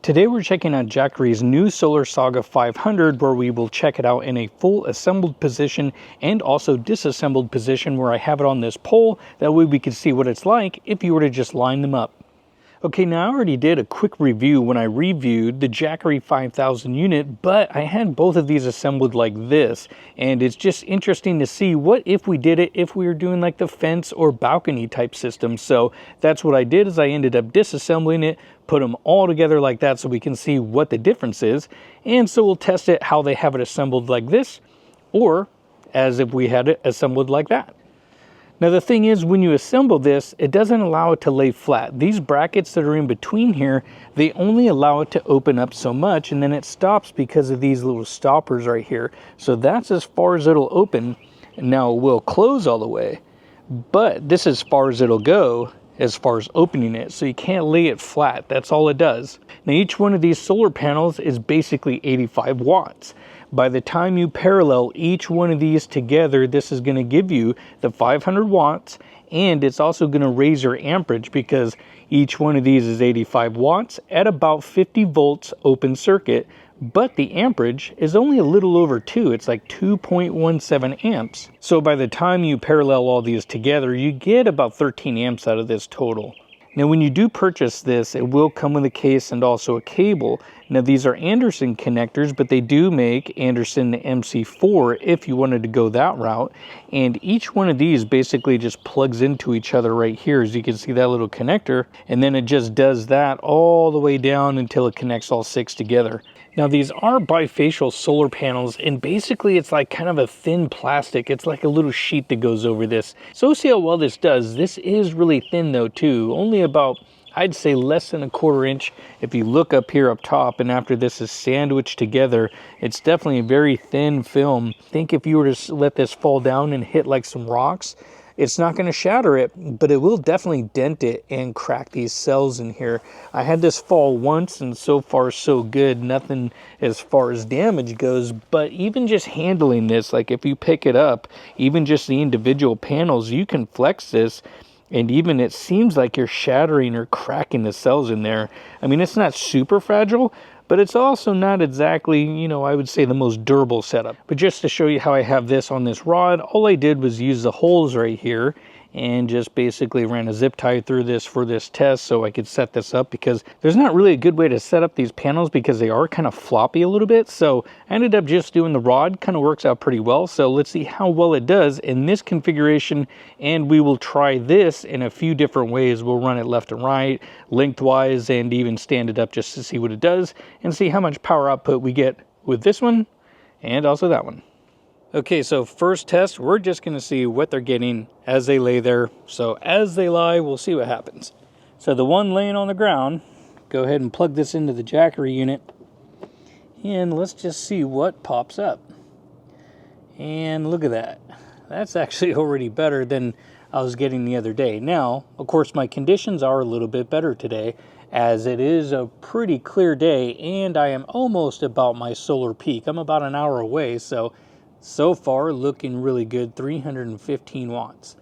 Today we're checking out Jackery's new Solar Saga 500, where we will check it out in a full assembled position and also disassembled position where I have it on this pole. That way we can see what it's like if you were to just line them up. Okay, now I already did a quick review when I reviewed the Jackery 5000 unit, but I had both of these assembled like this, and it's just interesting to see what if we did it if we were doing like the fence or balcony type system. So that's what I did, is I ended up disassembling it, put them all together like that so we can see what the difference is. And so we'll test it how they have it assembled like this, or as if we had it assembled like that. Now the thing is, when you assemble this, it doesn't allow it to lay flat. These brackets that are in between here, they only allow it to open up so much, and then it stops because of these little stoppers right here. So that's as far as it'll open. Now it will close all the way, but this is as far as it'll go as far as opening it. So you can't lay it flat. That's all it does. Now each one of these solar panels is basically 85 watts. By the time you parallel each one of these together, this is going to give you the 500 watts, and it's also going to raise your amperage because each one of these is 85 watts at about 50 volts open circuit, but the amperage is only a little over 2. It's like 2.17 amps. So by the time you parallel all these together, you get about 13 amps out of this total. Now when you do purchase this, it will come with a case and also a cable. Now these are Anderson connectors, but they do make Anderson MC4 if you wanted to go that route. And each one of these basically just plugs into each other right here. As you can see, that little connector, and then it just does that all the way down until it connects all 6 together. Now these are bifacial solar panels, and basically it's like kind of a thin plastic. It's like a little sheet that goes over this. So we'll see how well this does. This is really thin though too, only about, I'd say, less than a 1/4 inch. If you look up here up top, and after this is sandwiched together, it's definitely a very thin film. I think if you were to let this fall down and hit like some rocks, it's not going to shatter it, but it will definitely dent it and crack these cells in here. I had this fall once, and so far so good. Nothing as far as damage goes, but even just handling this, like if you pick it up, even just the individual panels, you can flex this, and even it seems like you're shattering or cracking the cells in there. I mean, it's not super fragile, but it's also not exactly, you know, I would say the most durable setup. But just to show you how I have this on this rod, all I did was use the holes right here and just basically ran a zip tie through this for this test so I could set this up, because there's not really a good way to set up these panels because they are kind of floppy a little bit. So I ended up just doing the rod. Kind of works out pretty well. So let's see how well it does in this configuration, and we will try this in a few different ways. We'll run it left and right, lengthwise, and even stand it up just to see what it does and see how much power output we get with this one and also that one. Okay, so first test, we're just going to see what they're getting as they lay there. So as they lie, we'll see what happens. So the one laying on the ground, go ahead and plug this into the Jackery unit, and let's just see what pops up. And look at that. That's actually already better than I was getting the other day. Now, of course, my conditions are a little bit better today, as it is a pretty clear day, and I am almost about my solar peak. I'm about an hour away, so far looking really good. 315 watts.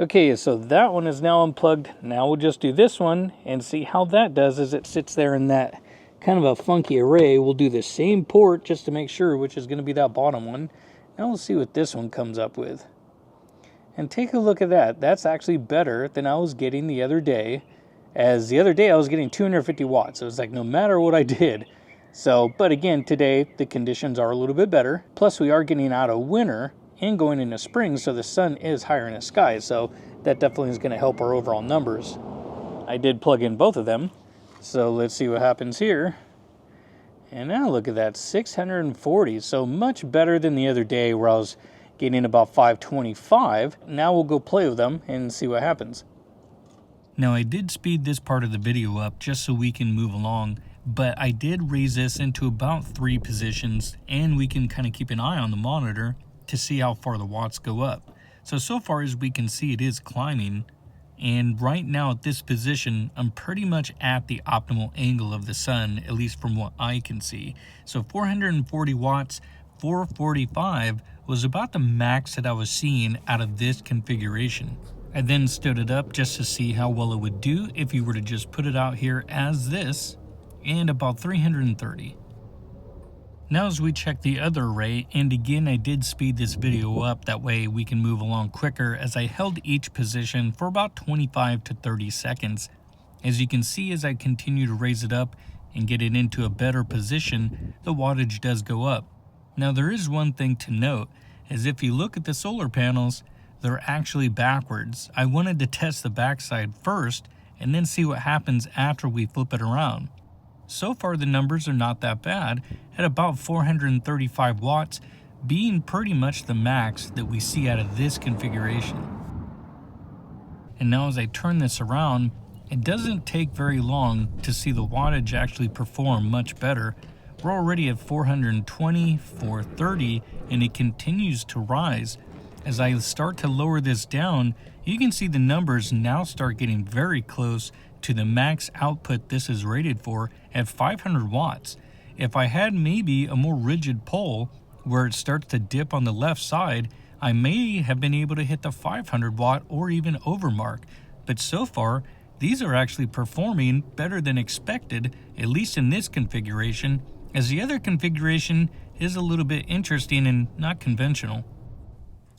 Okay, so that one is now unplugged. Now we'll just do this one and see how that does as it sits there in that kind of a funky array. We'll do the same port just to make sure, which is going to be that bottom one. Now we'll see what this one comes up with. And take a look at that. That's actually better than I was getting the other day. As the other day I was getting 250 watts. It was like no matter what I did. So, but again, today the conditions are a little bit better. Plus we are getting out of winter and going into spring, so the sun is higher in the sky. So that definitely is going to help our overall numbers. I did plug in both of them. So let's see what happens here. And now look at that, 640. So much better than the other day where I was getting about 525. Now we'll go play with them and see what happens. Now I did speed this part of the video up just so we can move along, but I did raise this into about 3 positions, and we can kind of keep an eye on the monitor to see how far the watts go up. So far as we can see, it is climbing, and right now at this position, I'm pretty much at the optimal angle of the sun, at least from what I can see. So 440 watts, 445 was about the max that I was seeing out of this configuration. I then stood it up just to see how well it would do if you were to just put it out here as this and about 330. Now as we check the other array, and again I did speed this video up, that way we can move along quicker, as I held each position for about 25 to 30 seconds. As you can see, as I continue to raise it up and get it into a better position, the wattage does go up. Now there is one thing to note, as if you look at the solar panels, they're actually backwards. I wanted to test the backside first and then see what happens after we flip it around. So far the numbers are not that bad, at about 435 watts being pretty much the max that we see out of this configuration. And now as I turn this around, it doesn't take very long to see the wattage actually perform much better. We're already at 420, 430, and it continues to rise. As I start to lower this down, you can see the numbers now start getting very close to the max output this is rated for at 500 watts. If I had maybe a more rigid pole where it starts to dip on the left side, I may have been able to hit the 500 watt or even over mark. But so far, these are actually performing better than expected, at least in this configuration, as the other configuration is a little bit interesting and not conventional.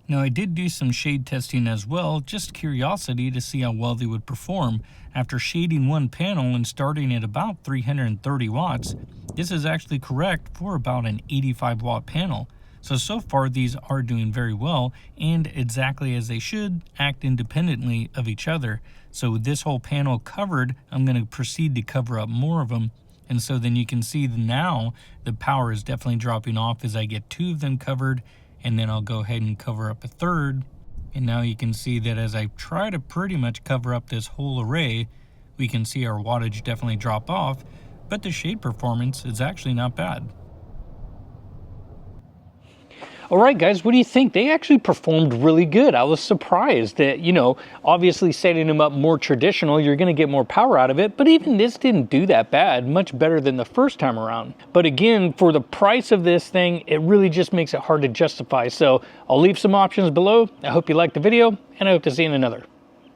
Now I did do some shade testing as well, just curiosity to see how well they would perform. After shading one panel and starting at about 330 watts, this is actually correct for about an 85 watt panel. So far these are doing very well and exactly as they should, act independently of each other. So with this whole panel covered, I'm going to proceed to cover up more of them. And so then you can see now the power is definitely dropping off as I get two of them covered, and then I'll go ahead and cover up a third. And now you can see that as I try to pretty much cover up this whole array, we can see our wattage definitely drop off, but the shade performance is actually not bad. All right, guys, what do you think? They actually performed really good. I was surprised that, obviously setting them up more traditional, you're going to get more power out of it. But even this didn't do that bad, much better than the first time around. But again, for the price of this thing, it really just makes it hard to justify. So I'll leave some options below. I hope you liked the video, and I hope to see you in another.